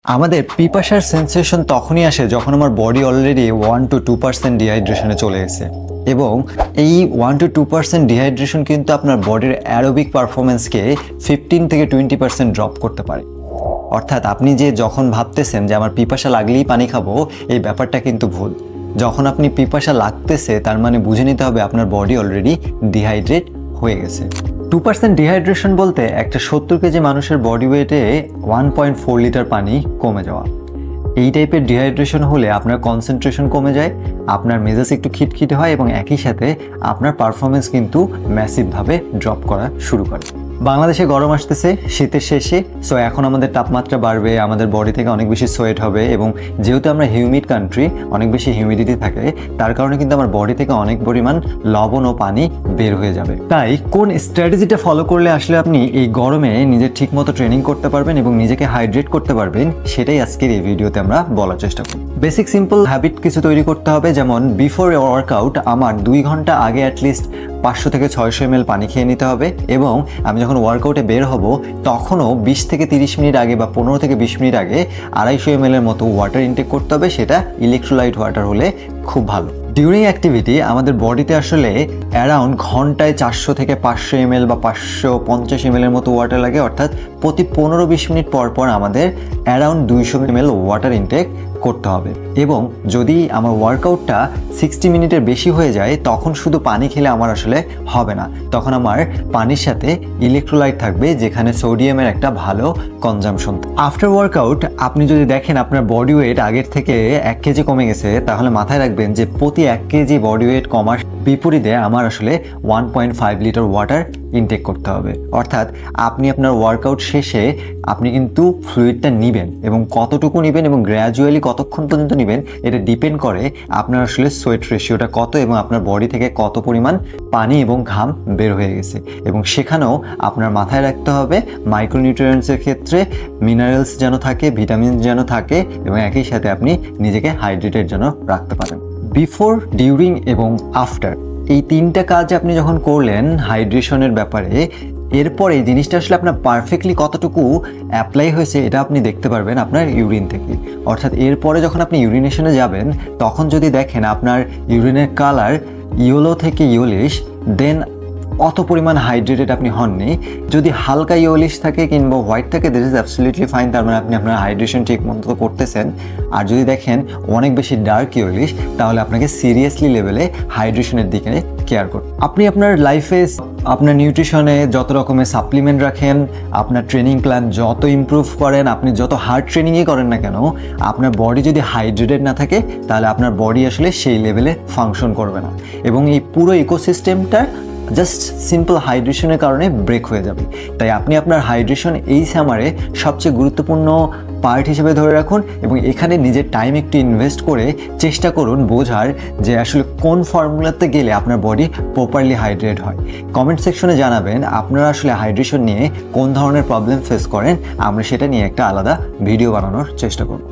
আমাদের পিপাসার সেন্সেশন তখনই আসে যখন আমার বডি অলরেডি 1-2% ডিহাইড্রেশনে চলে গেছে, এবং এই 1-2% ডিহাইড্রেশন কিন্তু আপনার বডির অ্যারোবিক পারফরমেন্সকে 15-20% ড্রপ করতে পারে। অর্থাৎ আপনি যে যখন ভাবতেছেন যে আমার পিপাসা লাগলেই পানি খাবো, এই ব্যাপারটা কিন্তু ভুল। যখন আপনি পিপাসা লাগতেছে তার মানে বুঝে নিতে হবে আপনার বডি অলরেডি ডিহাইড্রেট হয়ে গেছে। 2% ডিহাইড্রেশন বলতে একটা 70 কেজি মানুষের বডি ওয়েটে 1.4 লিটার পানি কমে যাওয়া। এই টাইপের ডিহাইড্রেশন হলে আপনার কনসেন্ট্রেশন কমে যায়, আপনার মেজাজ একটু খিটখিটে হয় এবং একই সাথে আপনার পারফরমেন্স কিন্তু ম্যাসিভভাবে ড্রপ করা শুরু করে। বাংলাদেশে গরম আসতেছে, শীতের শেষে, সো এখন আমাদের তাপমাত্রা বাড়বে, আমাদের বডি থেকে অনেক বেশি সোয়েট হবে, এবং যেহেতু আমরা হিউমিড কান্ট্রি, অনেক বেশি হিউমিডিটি থাকে, তার কারণে কিন্তু আমার বডি থেকে অনেক পরিমাণ লবণ ও পানি বের হয়ে যাবে। তাই কোন স্ট্র্যাটেজিটা ফলো করলে আসলে আপনি এই গরমে নিজের ঠিকমতো ট্রেনিং করতে পারবেন এবং নিজেকে হাইড্রেট করতে পারবেন, সেটাই আজকের এই ভিডিওতে আমরা বলার চেষ্টা করি। বেসিক সিম্পল হ্যাবিট কিছু তৈরি করতে হবে, যেমন বিফোর ওয়ার্কআউট আমার 2 ঘন্টা আগে অ্যাটলিস্ট 500-600 ml পানি খেয়ে নিতে হবে, এবং আমি যখন ওয়ার্কআউটে বের হব তখনও 20-30 মিনিট আগে বা 15-20 মিনিট আগে 250 ml এর মতো ওয়াটার ইনটেক করতে হবে। সেটা ইলেকট্রোলাইট ওয়াটার হলে খুব ভালো। ডিউরিং অ্যাক্টিভিটি আমাদের বডিতে আসলে অ্যারাউন্ড ঘন্টায় 400-500 ml বা 550 ml এর মতো ওয়াটার লাগে, অর্থাৎ প্রতি 15-20 মিনিট পর পর আমাদের অ্যারাউন্ড 200 ml ওয়াটার ইনটেক করতে হবে। এবং যদি আমার ওয়ার্কআউটটা 60 মিনিটের বেশি হয়ে যায় তখন শুধু পানি খেলে আমার আসলে হবে না, তখন আমার পানির সাথে ইলেকট্রোলাইট থাকবে, যেখানে সোডিয়ামের একটা ভালো কনজাম্পশন। আফটার ওয়ার্কআউট আপনি যদি দেখেন আপনার বডি ওয়েট আগের থেকে 1 কেজি কমে গেছে, তাহলে মাথায় রাখবেন যে প্রতি 1 কেজি বডি ওয়েট কমার বিপরীতে আমার আসলে 1.5 লিটার ওয়াটার ইনটেক করতে হবে। অর্থাৎ আপনি আপনার ওয়ার্কআউট শেষে আপনি কিন্তু ফ্লুইডটা নেবেন, এবং কতটুকু নেবেন এবং গ্র্যাজুয়ালি কতক্ষণ পর্যন্ত নেবেন এটা ডিপেন্ড করে আপনার আসলে সোয়েট রেশিওটা কত এবং আপনার বডি থেকে কত পরিমাণ পানি এবং ঘাম বের হয়ে গেছে। এবং সেখানেও আপনার মাথায় রাখতে হবে মাইক্রোনিউট্রিয়েন্টসের ক্ষেত্রে মিনারেলস যেন থাকে, ভিটামিন যেন থাকে, এবং একই সাথে আপনি নিজেকে হাইড্রেটেড যেন রাখতে পারেন। বিফোর, ডিউরিং এবং আফটার, এই 3টা কাজ আপনি যখন করলেন হাইড্রেশনের ব্যাপারে, এরপরে এই জিনিসটা আসলে আপনার পারফেক্টলি কতটুকু অ্যাপ্লাই হয়েছে এটা আপনি দেখতে পারবেন আপনার ইউরিন থেকে। অর্থাৎ এরপরে যখন আপনি ইউরিনেশনে যাবেন তখন যদি দেখেন আপনার ইউরিনের কালার ইয়েলো থেকে ইয়েলিশ, দেন অত পরিমাণ হাইড্রেটেড আপনি হননি। যদি হালকা ইয়েলিশ থাকে কিংবা হোয়াইট থাকে, দিস ইজ অ্যাবসলিউটলি ফাইন, তার মানে আপনি আপনার হাইড্রেশন ঠিক মতো করতেছেন। আর যদি দেখেন অনেক বেশি ডার্ক ইয়েলিশ, তাহলে আপনাকে সিরিয়াসলি লেভেলে হাইড্রেশনের দিকে কেয়ার করুন। আপনি আপনার লাইফে আপনার নিউট্রিশনে যত রকমের সাপ্লিমেন্ট রাখেন, আপনার ট্রেনিং প্ল্যান যত ইমপ্রুভ করেন, আপনি যত হার্ড ট্রেনিংই করেন না কেন, আপনার বডি যদি হাইড্রেটেড না থাকে তাহলে আপনার বডি আসলে সেই লেভেলে ফাংশন করবে না, এবং এই পুরো ইকোসিস্টেমটা জাস্ট সিম্পল হাইড্রেশনের কারণে ব্রেক হয়ে যাবে। তাই আপনি আপনার হাইড্রেশন এই সামারে সবচেয়ে গুরুত্বপূর্ণ পার্ট হিসেবে ধরে রাখুন, এবং এখানে নিজের টাইম একটু ইনভেস্ট করে চেষ্টা করুন বোঝার যে আসলে কোন ফর্মুলাতে গেলে আপনার বডি প্রপারলি হাইড্রেট হয়। কমেন্ট সেকশনে জানাবেন আপনারা আসলে হাইড্রেশন নিয়ে কোন ধরনের প্রবলেম ফেস করেন, আমরা সেটা নিয়ে একটা আলাদা ভিডিও বানানোর চেষ্টা করব।